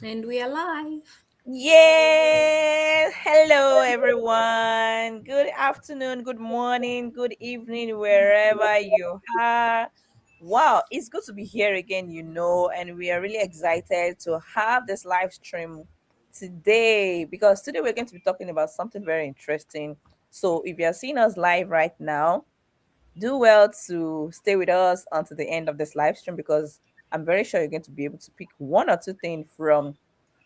And we are live. Yeah, hello everyone. Good afternoon, good morning, good evening, wherever you are. Wow, it's good to be here again, and we are really excited to have this live stream today because today we're going to be talking about something very interesting. So, if you're seeing us live right now, do well to stay with us until the end of this live stream because I'm very sure you're going to be able to pick one or two things from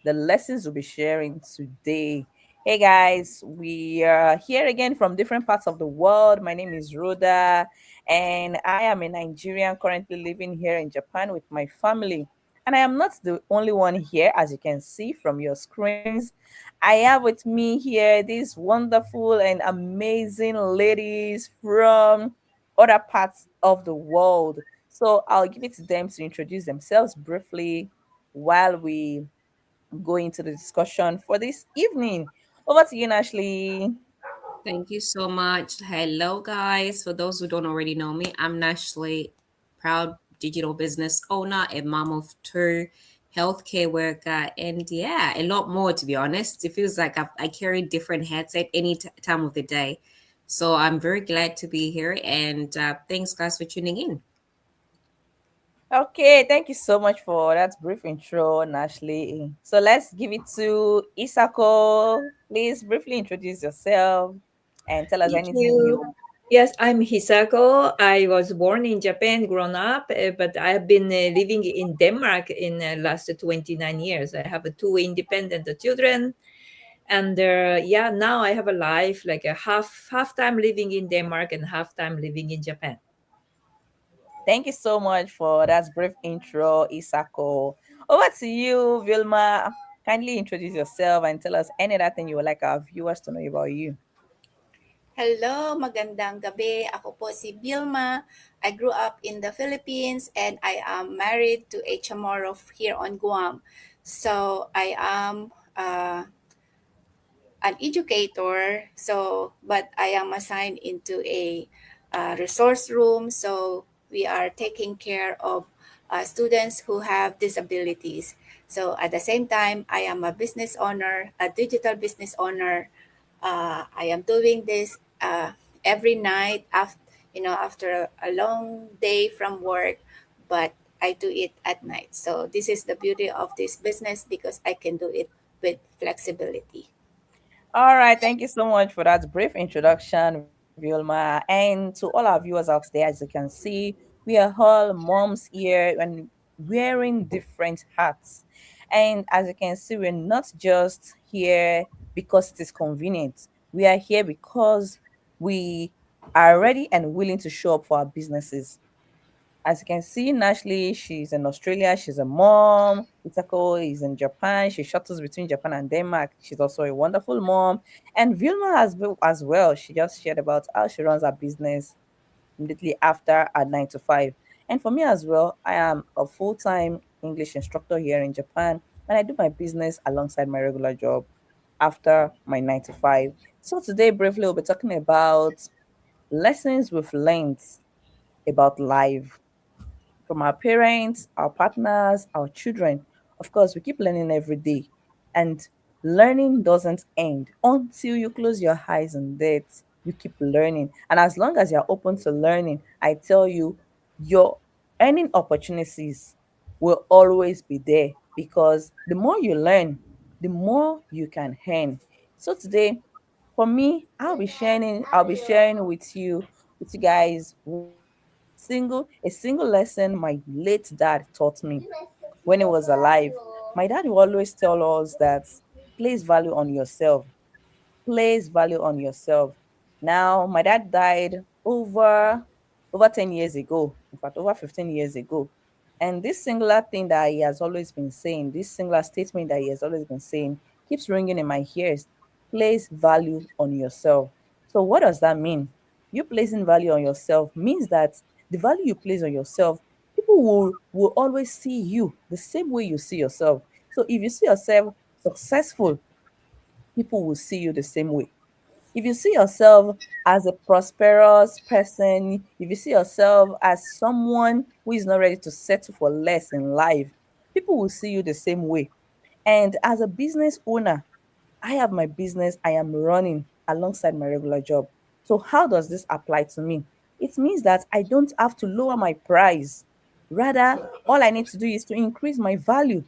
the lessons we'll be sharing today. Hey guys, we are here again from different parts of the world. My name is Rhoda, and I am a Nigerian currently living here in Japan with my family. And I am not the only one here, as you can see from your screens. I have with me here these wonderful and amazing ladies from other parts of the world. So I'll give it to them to introduce themselves briefly while we go into the discussion for this evening. Over to you, Ashley. Thank you so much. Hello, guys. For those who don't already know me, I'm Nashley, proud digital business owner, a mom of two, healthcare worker, and yeah, a lot more to be honest. It feels like I carry different hats at any time of the day. So I'm very glad to be here, and thanks, guys, for tuning in. Okay, thank you so much for that brief intro, Ashley. So let's give it to Isako. Please briefly introduce yourself and tell us Thank anything you. you. Yes, I'm Hisako. I was born in Japan, grown up, but I have been living in Denmark in the last 29 years. I have two independent children, and yeah, now I have a life like a half time living in Denmark and half time living in Japan. Thank you so much for that brief intro, Isako. Over to you, Vilma. Kindly introduce yourself and tell us any other thing you would like our viewers to know about you. Hello, magandang gabi. Ako po si Vilma. I grew up in the Philippines and I am married to a Chamorro here on Guam. So I am an educator. But I am assigned into a resource room. So we are taking care of students who have disabilities. So at the same time, I am a business owner, a digital business owner. I am doing this every night after a long day from work, but I do it at night. So this is the beauty of this business because I can do it with flexibility. All right, thank you so much for that brief introduction, Vilma. And to all our viewers out there, as you can see, we are all moms here and wearing different hats. And as you can see, we're not just here because it is convenient, we are here because we are ready and willing to show up for our businesses. As you can see, Nashley, she's in Australia. She's a mom. Itako is in Japan. She shuttles between Japan and Denmark. She's also a wonderful mom. And Vilma has been as well. She just shared about how she runs her business immediately after her 9 to 5. And for me as well, I am a full-time English instructor here in Japan, and I do my business alongside my regular job after my 9 to 5. So today, briefly, we'll be talking about lessons we've learned about life from our parents, our partners, our children. Of course, we keep learning every day, and learning doesn't end until you close your eyes and that you keep learning. And as long as you're open to learning, I tell you, your earning opportunities will always be there because the more you learn, the more you can earn. So today, for me, I'll be sharing with you guys a single lesson my late dad taught me when he was alive. My dad will always tell us that place value on yourself. Place value on yourself. Now, my dad died over 10 years ago, in fact, over 15 years ago. And this singular thing that he has always been saying, this singular statement that he has always been saying, keeps ringing in my ears. Place value on yourself. So, what does that mean? You placing value on yourself means that the value you place on yourself, people will always see you the same way you see yourself. So, if you see yourself successful, people will see you the same way. If you see yourself as a prosperous person, if you see yourself as someone who is not ready to settle for less in life, people will see you the same way. And as a business owner, I have my business I am running alongside my regular job. So, how does this apply to me? It means that I don't have to lower my price. Rather, all I need to do is to increase my value.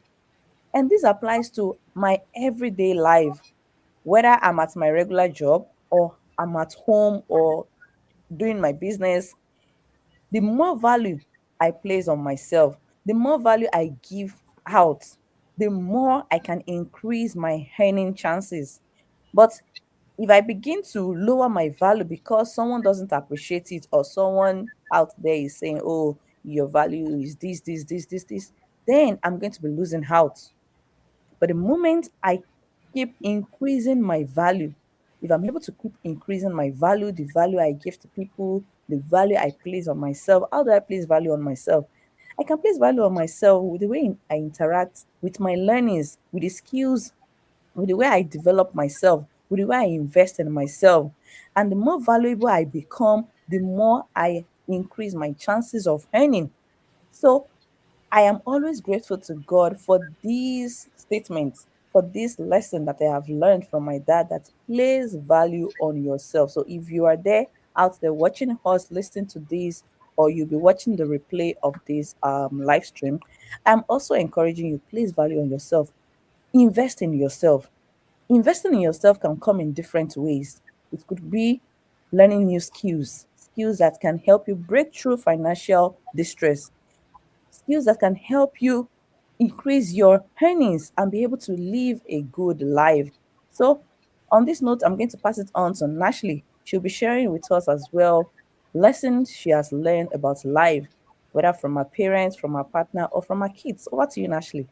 And this applies to my everyday life, whether I'm at my regular job or I'm at home or doing my business. The more value I place on myself, the more value I give out, the more I can increase my earning chances. But if I begin to lower my value because someone doesn't appreciate it, or someone out there is saying, oh, your value is this, then I'm going to be losing out. But the moment I keep increasing my value, if I'm able to keep increasing my value, the value I give to people, the value I place on myself, how do I place value on myself? I can place value on myself with the way I interact with my learnings, with the skills, with the way I develop myself, with the way I invest in myself. And the more valuable I become, the more I increase my chances of earning. So I am always grateful to God for these statements, for this lesson that I have learned from my dad, that place value on yourself. So if you are there out there watching us, listening to this, or you'll be watching the replay of this live stream, I'm also encouraging you, place value on yourself. Invest in yourself. Investing in yourself can come in different ways. It could be learning new skills, skills that can help you break through financial distress, skills that can help you increase your earnings and be able to live a good life. So, on this note, I'm going to pass it on to Nashley. She'll be sharing with us as well lessons she has learned about life, whether from her parents, from her partner, or from her kids. Over to you, Nashley.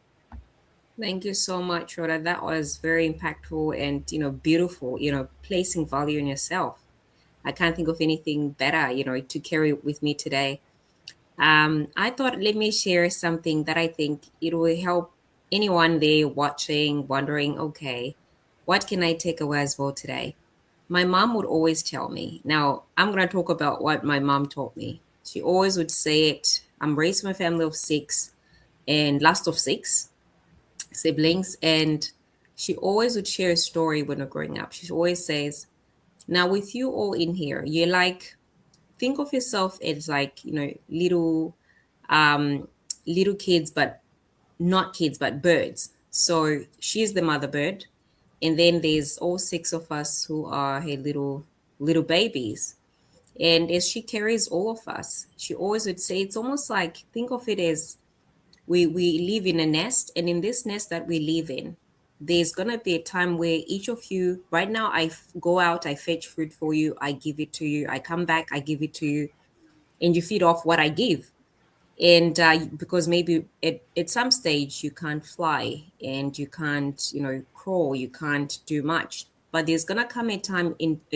Thank you so much, Rhoda. That was very impactful and beautiful. Placing value in yourself. I can't think of anything better, to carry with me today. I thought let me share something that I think it will help anyone there watching, wondering, okay, what can I take away as well today? My mom would always tell me. Now, I'm going to talk about what my mom taught me. She always would say it. I'm raised in a family of six and last of six siblings. And she always would share a story when we're growing up. She always says, now with you all in here, you're like, think of yourself as like, um, little kids, but not kids, but birds. So she's the mother bird. And then there's all six of us who are her little babies. And as she carries all of us, she always would say it's almost like think of it as we live in a nest, and in this nest that we live in, there's gonna be a time where each of you right now go out, I fetch food for you, I give it to you, I come back, I give it to you, and you feed off what I give. And because maybe at some stage you can't fly and you can't crawl, you can't do much, but there's gonna come a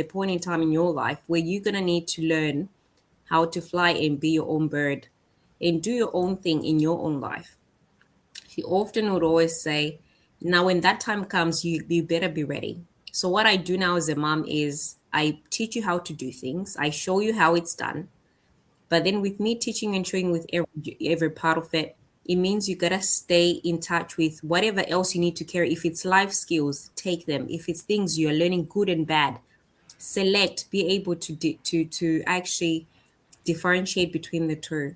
point in time in your life where you're gonna need to learn how to fly and be your own bird and do your own thing in your own life. He often would always say, now when that time comes, you better be ready. So what I do now as a mom is I teach you how to do things, I show you how it's done, but then with me teaching and showing with every part of it, it means you gotta stay in touch with whatever else you need to carry. If it's life skills, take them. If it's things you're learning, good and bad, select. Be able to actually differentiate between the two.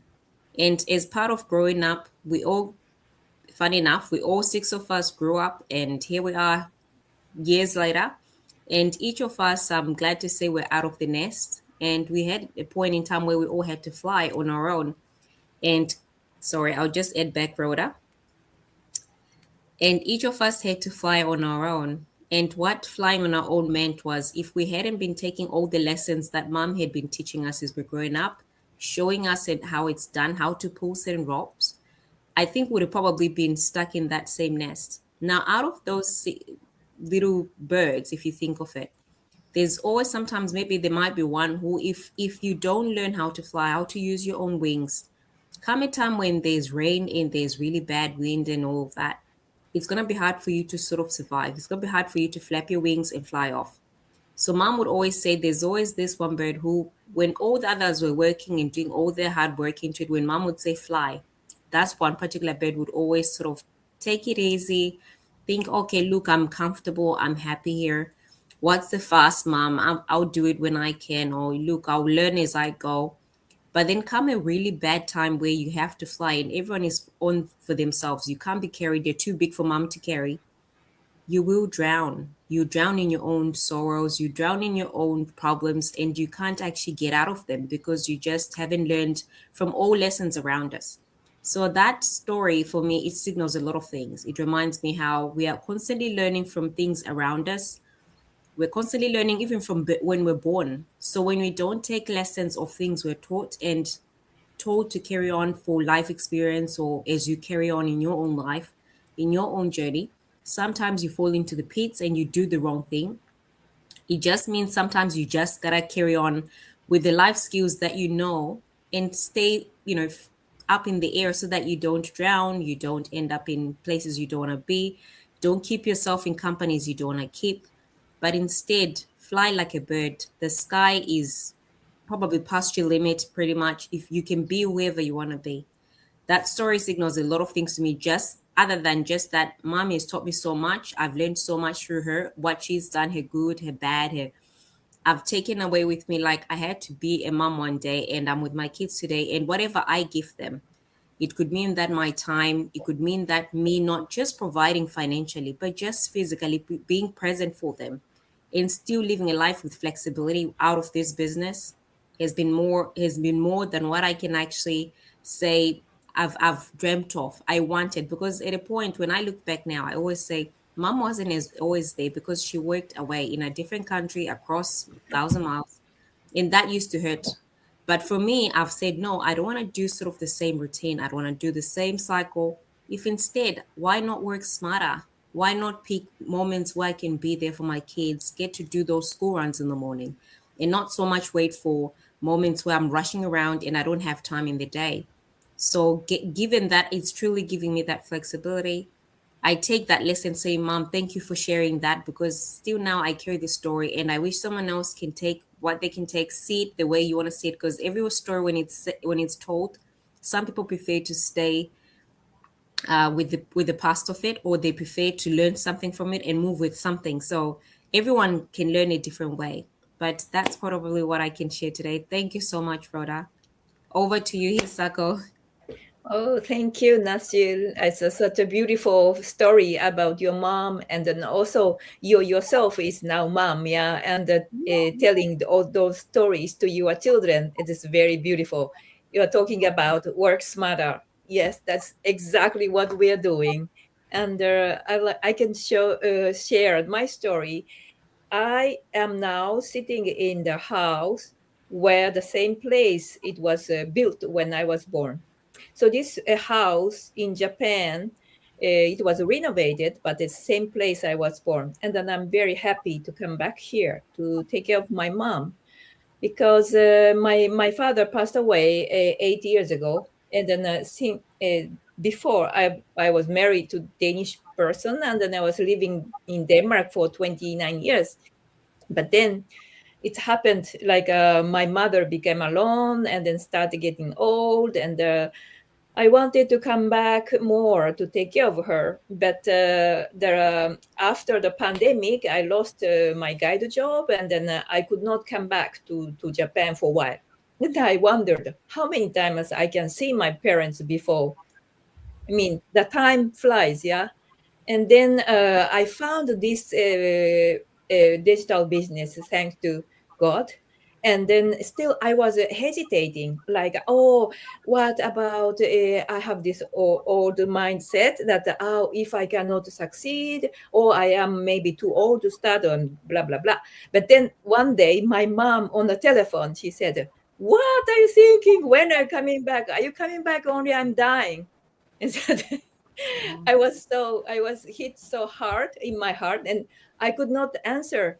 And as part of growing up, funny enough, we all six of us grew up, and here we are years later. And each of us, I'm glad to say, we're out of the nest. And we had a point in time where we all had to fly on our own. And sorry, I'll just add back, Rhoda. And each of us had to fly on our own. And what flying on our own meant was if we hadn't been taking all the lessons that mom had been teaching us as we're growing up, showing us how it's done, how to pull certain ropes, I think would have probably been stuck in that same nest. Now, out of those little birds, if you think of it, there's always sometimes maybe there might be one who, if you don't learn how to fly, how to use your own wings, come a time when there's rain and there's really bad wind and all of that, it's gonna be hard for you to sort of survive. It's gonna be hard for you to flap your wings and fly off. So mom would always say there's always this one bird who, when all the others were working and doing all their hard work into it, when mom would say fly, that's one particular bird would always sort of take it easy, think, okay, look, I'm comfortable, I'm happy here. What's the fast, mom? I'll do it when I can, or look, I'll learn as I go. But then come a really bad time where you have to fly and everyone is on for themselves. You can't be carried, they're too big for mom to carry. You will drown. You drown in your own sorrows, you drown in your own problems, and you can't actually get out of them because you just haven't learned from all lessons around us. So that story for me, it signals a lot of things. It reminds me how we are constantly learning from things around us. We're constantly learning even from when we're born. So when we don't take lessons of things we're taught and told to carry on for life experience or as you carry on in your own life, in your own journey, sometimes you fall into the pits and you do the wrong thing. It just means sometimes you just gotta carry on with the life skills that you know and stay, up in the air so that you don't drown, you don't end up in places you don't want to be, don't keep yourself in companies you don't want to keep, but instead fly like a bird. The sky is probably past your limit pretty much if you can be wherever you want to be. That story signals a lot of things to me, just other than just that mommy has taught me so much. I've learned so much through her, what she's done, her good, her bad, her I've taken away with me. Like I had to be a mom one day and I'm with my kids today, and whatever I give them, it could mean that my time, it could mean that me not just providing financially, but just physically being present for them and still living a life with flexibility out of this business has been more than what I can actually say I've dreamt of. I wanted, because at a point when I look back now, I always say mom wasn't as always there because she worked away in a different country across 1,000 miles, and that used to hurt. But for me, I've said, no, I don't want to do sort of the same routine. I don't want to do the same cycle. If instead, why not work smarter? Why not pick moments where I can be there for my kids, get to do those school runs in the morning, and not so much wait for moments where I'm rushing around and I don't have time in the day. So, given that it's truly giving me that flexibility, I take that lesson, say, Mom, thank you for sharing that, because still now I carry the story and I wish someone else can take what they can take, see it the way you want to see it. Because every story, when it's told, some people prefer to stay with the past of it, or they prefer to learn something from it and move with something. So everyone can learn a different way. But that's probably what I can share today. Thank you so much, Rhoda. Over to you, Hisako. Oh, thank you, Nasil. It's such a beautiful story about your mom, and then also you yourself is now mom, yeah, and telling all those stories to your children. It is very beautiful. You are talking about work smarter. Yes, that's exactly what we are doing, and I can share my story. I am now sitting in the house where the same place it was built when I was born. So this house in Japan, it was renovated, but it's the same place I was born. And then I'm very happy to come back here to take care of my mom, because my father passed away 8 years ago, and then before I was married to Danish person, and then I was living in Denmark for 29 years. But then it happened like my mother became alone and then started getting old, and I wanted to come back more to take care of her. But after the pandemic, I lost my guide job, and then I could not come back to Japan for a while. And I wondered how many times I can see my parents before. I mean, the time flies, yeah. And then I found this digital business, thanks to God. And then still I was hesitating, like, oh, what about I have this old mindset that, oh, if I cannot succeed, or I am maybe too old to start, on blah blah blah. But then one day my mom on the telephone, she said, what are you thinking? When are you coming back? Are you coming back? Only I'm dying. And so I was hit so hard in my heart, and I could not answer.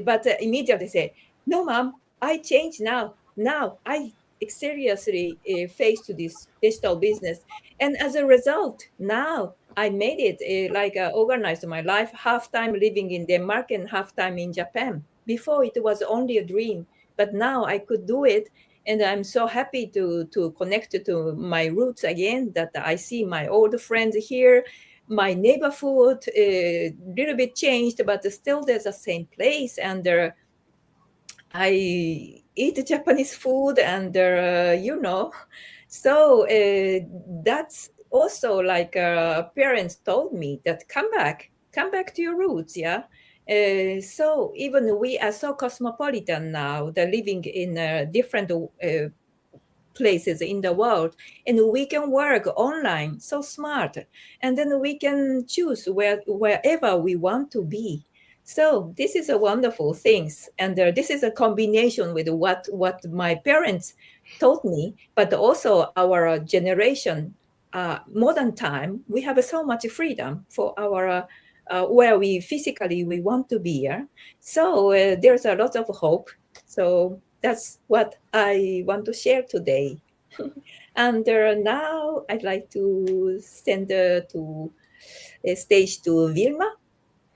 But immediately say, "No, mom, I changed now. Now I seriously face to this digital business, and as a result, now I made it. Like organized my life, half time living in Denmark and half time in Japan. Before it was only a dream, but now I could do it, and I'm so happy to connect to my roots again, that I see my old friends here, my neighborhood a little bit changed, but still there's the same place, and I eat Japanese food, and so that's also like parents told me that come back to your roots, yeah. So even we are so cosmopolitan now, they're living in different places in the world, and we can work online so smart, and then we can choose wherever we want to be. So this is a wonderful things, and this is a combination with what my parents taught me, but also our generation, modern time, we have so much freedom for our where we physically we want to be. Yeah? So there's a lot of hope. So that's what I want to share today. And now I'd like to send to stage to Vilma.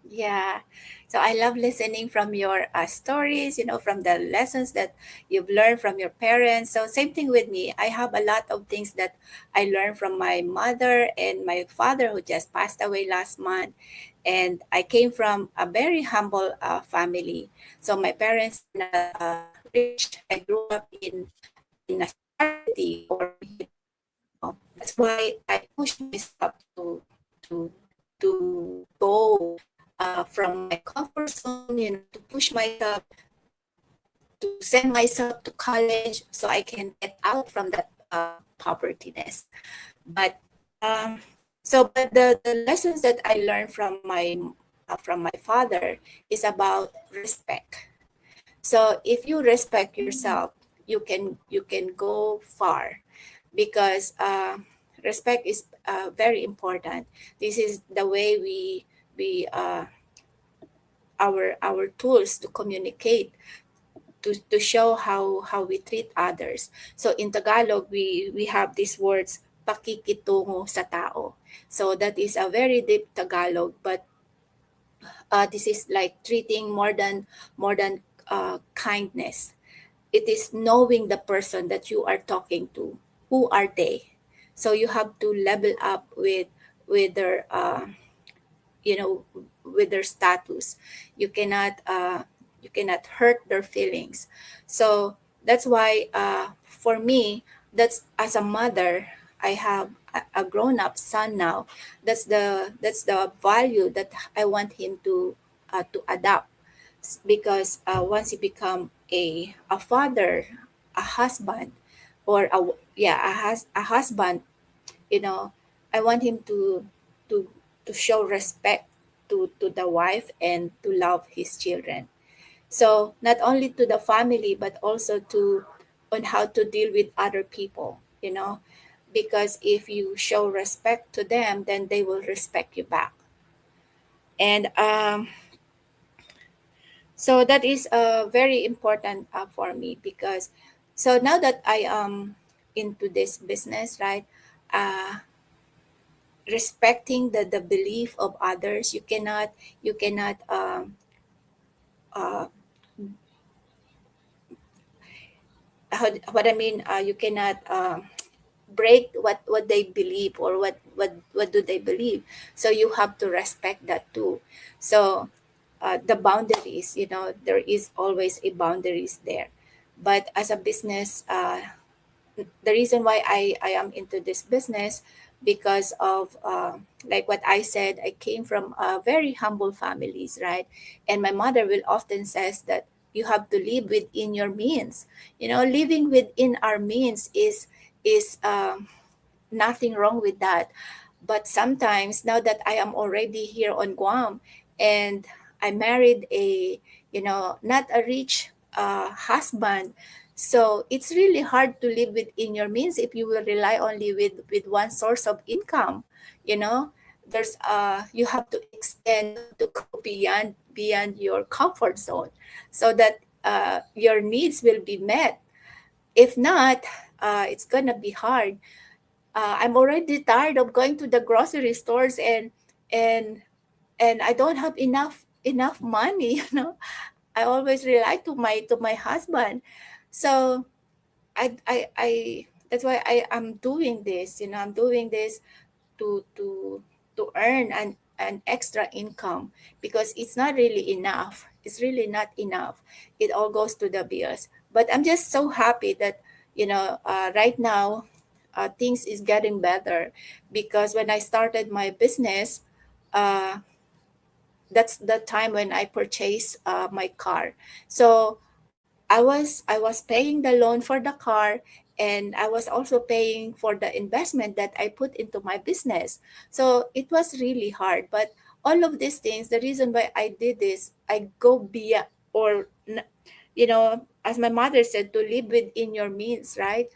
Yeah. So I love listening from your stories, from the lessons that you've learned from your parents. So same thing with me. I have a lot of things that I learned from my mother and my father who just passed away last month. And I came from a very humble family. So my parents are not rich. I grew up in a scarcity, or that's why I pushed myself to go from my comfort zone, to push myself, to send myself to college so I can get out from that povertyness. But but the lessons that I learned from my father is about respect. So if you respect yourself, you can go far, because respect is very important. This is the way we our tools to communicate, to show how we treat others. So in Tagalog, we have these words, pakikitungo sa tao. So that is a very deep Tagalog, but this is like treating more than kindness. It is knowing the person that you are talking to. Who are they? So you have to level up with their you know with their status. You cannot hurt their feelings. So that's why, for me, that's, as a mother, I have a grown-up son now. That's the value that I want him to adopt, because once he become a father, a husband, or a husband, you know I want him to to show respect to the wife, and to love his children. So not only to the family, but also to on how to deal with other people, because if you show respect to them, then they will respect you back. And so that is very important for me, because so now that I am into this business, right? uh, Respecting the belief of others, you cannot uh, what I mean, you cannot break what they believe, or what do they believe. So you have to respect that too. So the boundaries, there is always a boundaries there. But as a business, the reason why I am into this business, because of like what I said, I came from very humble families, right? And my mother will often says that you have to live within your means. Living within our means is nothing wrong with that. But sometimes, now that I am already here on Guam, and I married a, not a rich husband, so it's really hard to live within your means if you will rely only with one source of income. You know, you have to extend, you have to go beyond your comfort zone, so that your needs will be met. If not, it's gonna be hard. I'm already tired of going to the grocery stores, and I don't have enough money. I always rely to my husband. So I that's why I am doing this. I'm doing this to to earn an extra income, because it's not really enough. It's really not enough. It all goes to the bills. But I'm just so happy that, right now, things is getting better, because when I started my business, uh, that's the time when I purchased my car. So I was paying the loan for the car, and I was also paying for the investment that I put into my business. So it was really hard. But all of these things, the reason why I did this, I go beyond, as my mother said, to live within your means, right?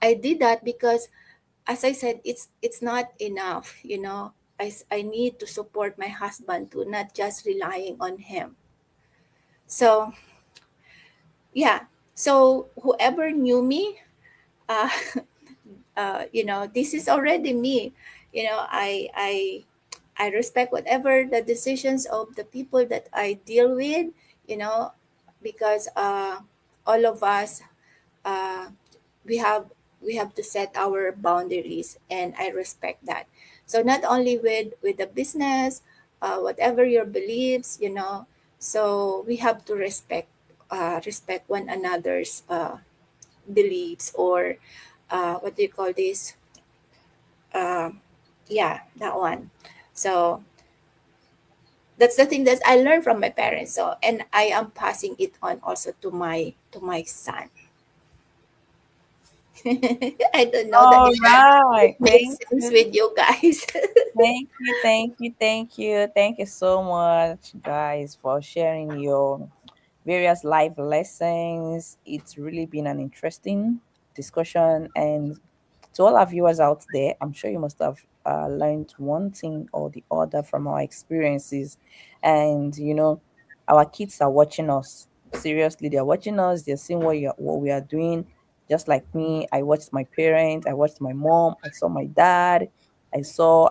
I did that because, as I said, it's not enough. I need to support my husband too, not just relying on him. So yeah. So whoever knew me, uh, this is already me. I respect whatever the decisions of the people that I deal with. You know, because all of us, uh, we have we have to set our boundaries, and I respect that. So not only with the business, whatever your beliefs, so we have to respect one another's beliefs, or what do you call this, uh, yeah, that one. So that's the thing that I learned from my parents, so, and I am passing it on also to my son. I don't know that All if that right. makes Thank sense you. with you guys. Thank you. Thank you. Thank you. Thank you so much, guys, for sharing your various life lessons. It's really been an interesting discussion. And to all our viewers out there, I'm sure you must have learned one thing or the other from our experiences. And, our kids are watching us. Seriously, they're watching us. They're seeing what we are doing. Just like me, I watched my parents, I watched my mom, I saw my dad, I saw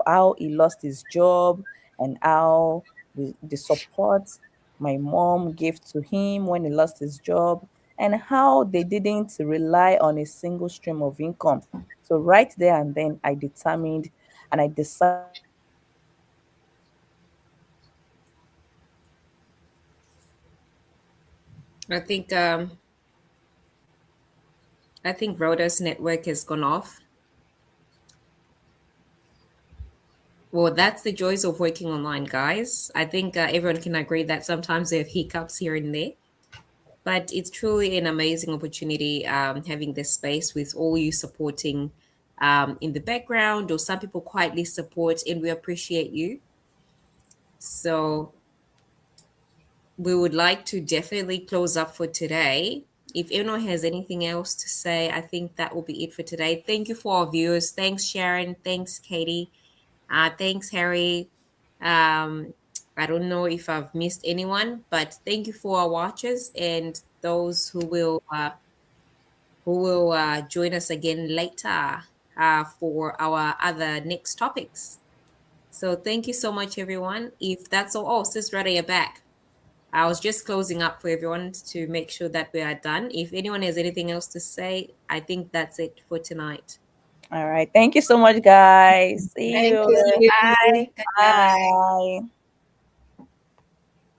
how he lost his job, and how the support my mom gave to him when he lost his job, and how they didn't rely on a single stream of income. So right there and then I determined and I decided to start investing in I think um, I think Rhoda's network has gone off. Well, that's the joys of working online, guys. I think everyone can agree that sometimes they have hiccups here and there, but it's truly an amazing opportunity having this space with all you supporting in the background, or some people quietly support, and we appreciate you. So we would like to definitely close up for today. If anyone has anything else to say, I think that will be it for today. Thank you for our viewers. Thanks, Sharon. Thanks, Katie. Thanks, Harry. Um, I don't know if I've missed anyone, but thank you for our watchers and those who will join us again later for our other next topics. So thank you so much, everyone. If that's all, oh, Sis Rada, you're back. I was just closing up for everyone to make sure that we are done. If anyone has anything else to say, I think that's it for tonight. All right. Thank you so much, guys. See Thank you. you. you. Bye. Good night. Bye.